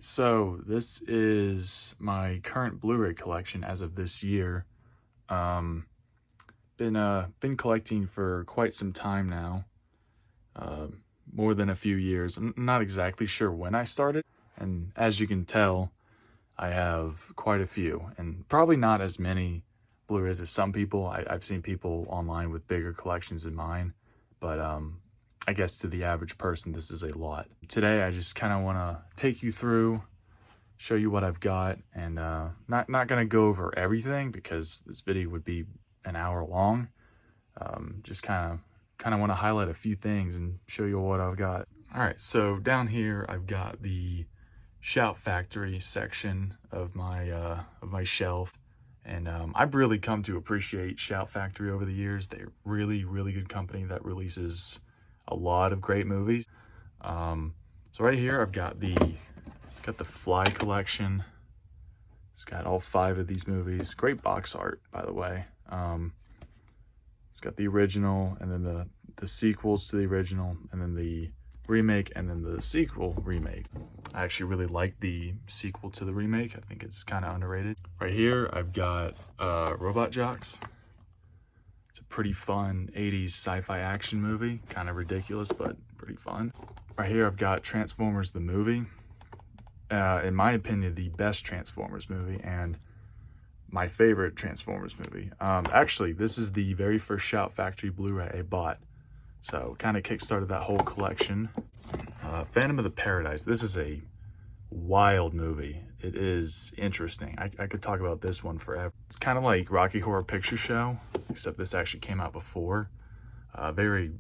right, so this is my current Blu-ray collection as of this year. Um, been collecting for quite some time now, uh, more than a few years. I'm not exactly sure when I started, and as you can tell, I have quite a few, and probably not as many Blu-rays as some people. I've seen people online with bigger collections than mine, but I guess to the average person, this is a lot. Today, I just kind of want to take you through, show you what I've got, and not gonna go over everything because this video would be an hour long. Just kind of want to highlight a few things and show you what I've got. All right, so down here I've got the Shout Factory section of my shelf, and I've really come to appreciate Shout Factory over the years. They're really good company that releases a lot of great movies. So right here I've got the Fly collection. It's got all 5 of these movies. Great box art, by the way. It's got the original, and then the sequels to the original, and then the remake, and then the sequel remake. I actually really like the sequel to the remake. I think it's kind of underrated. Right here I've got Robot Jox. It's a pretty fun 80s sci-fi action movie. Kind of ridiculous, but pretty fun. Right here I've got Transformers the movie. In my opinion, the best Transformers movie, and my favorite Transformers movie. Actually, this is the very first Shout Factory Blu-ray I bought. So kind of kickstarted that whole collection. Phantom of the Paradise. This is a wild movie. It is interesting. I could talk about this one forever. It's kind of like Rocky Horror Picture Show, except this actually came out before. Very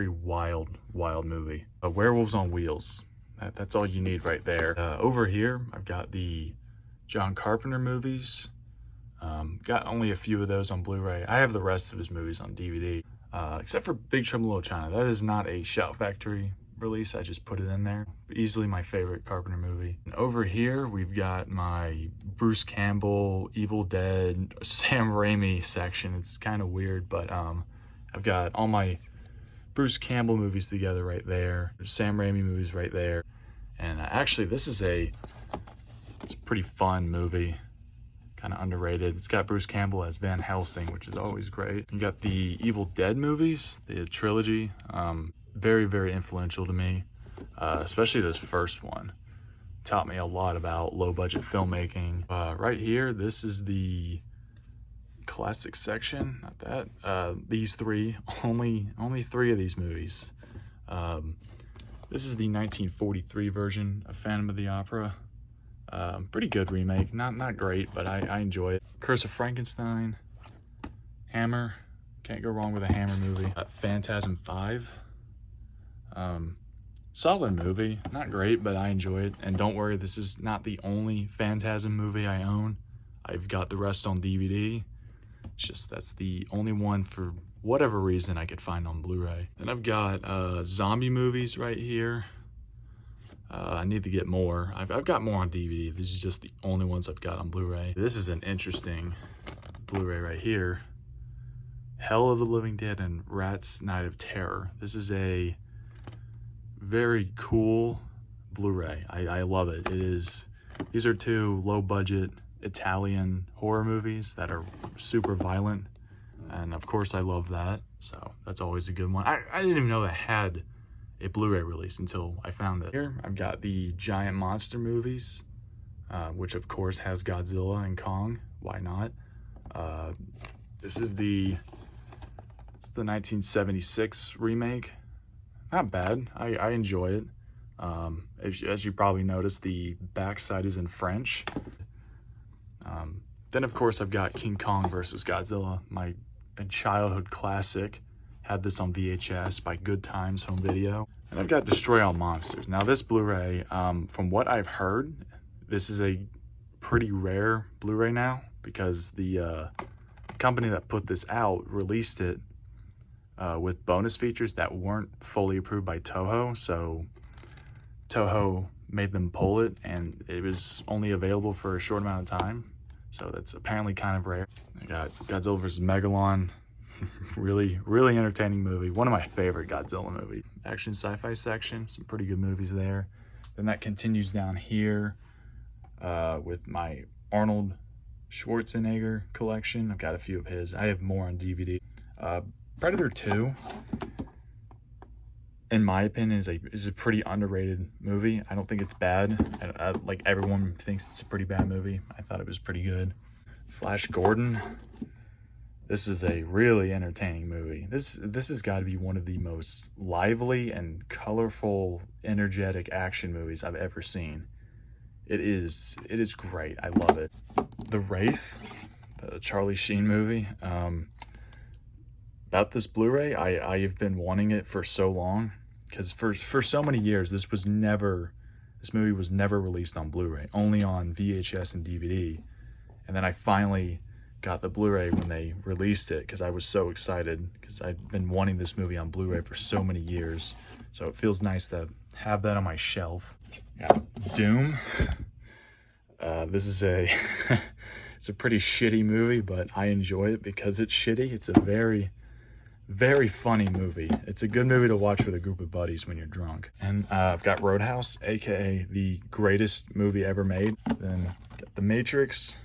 wild got Werewolves on Wheels. That's all you need right there. Over here, I've got the John Carpenter movies. Got only a few of those on Blu-ray. I have the rest of his movies on DVD, except for Big Trouble in Little China. That is not a Shout Factory release. I just put it in there. Easily my favorite Carpenter movie. And over here, we've got my Bruce Campbell, Evil Dead, Sam Raimi section. It's kind of weird, but I've got all my Bruce Campbell movies together right there. There's Sam Raimi movies right there. And actually, it's a pretty fun movie. Kind of underrated. It's got Bruce Campbell as Van Helsing, which is always great. You got the Evil Dead movies, the trilogy. Very influential to me, especially this first one. Taught me a lot about low-budget filmmaking. Right here, this is the classic section. Not that. These 3, only 3 of these movies. This is the 1943 version of Phantom of the Opera. Pretty good remake. Not great, but I enjoy it. Curse of Frankenstein. Hammer. Can't go wrong with a Hammer movie. Phantasm 5. Solid movie. Not great, but I enjoy it. And don't worry, this is not the only Phantasm movie I own. I've got the rest on DVD. It's just that's the only one for whatever reason I could find on Blu-ray. Then I've got zombie movies right here. I need to get more. I've got more on DVD. This is just the only ones I've got on Blu-ray. This is an interesting Blu-ray right here. Hell of the Living Dead and Rat's Night of Terror. This is a very cool Blu-ray. I love it. These are 2 low-budget Italian horror movies that are super violent. And of course I love that. So that's always a good one. I didn't even know that had a Blu-ray release until I found it. Here I've got the Giant Monster movies, which of course has Godzilla and Kong. Why not? This is the 1976 remake. Not bad. I enjoy it. As you probably noticed, the backside is in French. Then of course I've got King Kong versus Godzilla, my childhood classic. Had this on VHS by Good Times Home Video. And I've got Destroy All Monsters. Now this Blu-ray, from what I've heard, this is a pretty rare Blu-ray now because the company that put this out released it with bonus features that weren't fully approved by Toho. So Toho made them pull it, and it was only available for a short amount of time. So that's apparently kind of rare. I got Godzilla vs. Megalon. really entertaining movie. One of my favorite Godzilla movies. Action sci-fi section, some pretty good movies there. Then that continues down here. with my Arnold Schwarzenegger collection. I've got a few of his. I have more on DVD. Predator 2, in my opinion, is a pretty underrated movie. I don't think it's bad. Like everyone thinks it's a pretty bad movie. I thought it was pretty good. Flash Gordon. This is a really entertaining movie. This has got to be one of the most lively and colorful, energetic action movies I've ever seen. It is great. I love it. The Wraith, the Charlie Sheen movie. About this Blu-ray, I've been wanting it for so long, because for so many years this movie was never released on Blu-ray, only on VHS and DVD. And then I finally got the Blu-ray when they released it, because I was so excited, because I've been wanting this movie on Blu-ray for so many years. So it feels nice to have that on my shelf. Yeah, Doom. This is it's a pretty shitty movie, but I enjoy it because it's shitty. It's a very, very funny movie. It's a good movie to watch with a group of buddies when you're drunk. And I've got Roadhouse, aka the greatest movie ever made. Then got The Matrix.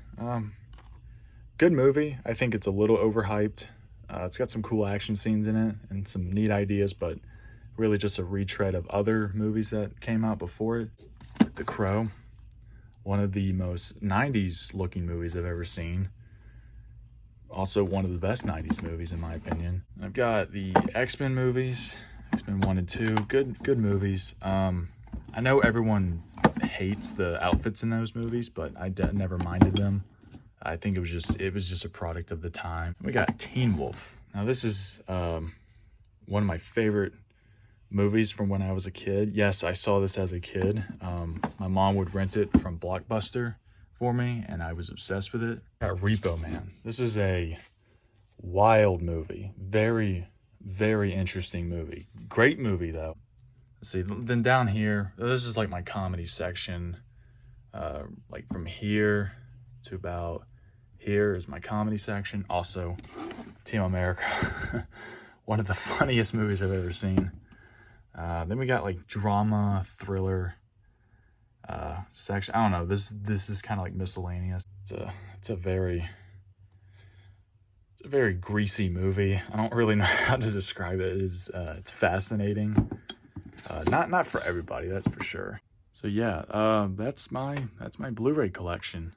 Good movie. I think it's a little overhyped. It's got some cool action scenes in it and some neat ideas, but really just a retread of other movies that came out before it. The Crow, one of the most 90s looking movies I've ever seen. Also one of the best 90s movies in my opinion. I've got the X-Men movies, X-Men 1 and 2, good movies. I know everyone hates the outfits in those movies, but I never minded them. I think it was just a product of the time. We got Teen Wolf. Now this is one of my favorite movies from when I was a kid. Yes, I saw this as a kid. My mom would rent it from Blockbuster for me, and I was obsessed with it. Got Repo Man. This is a wild movie. Very, very interesting movie. Great movie though. Let's see, then down here, this is like my comedy section. Like from here to about here is my comedy section. Also, Team America. One of the funniest movies I've ever seen. Then we got like drama, thriller section. I don't know. This is kind of like miscellaneous. It's a very greasy movie. I don't really know how to describe it. It's fascinating. Not for everybody, that's for sure. So yeah, that's my Blu-ray collection.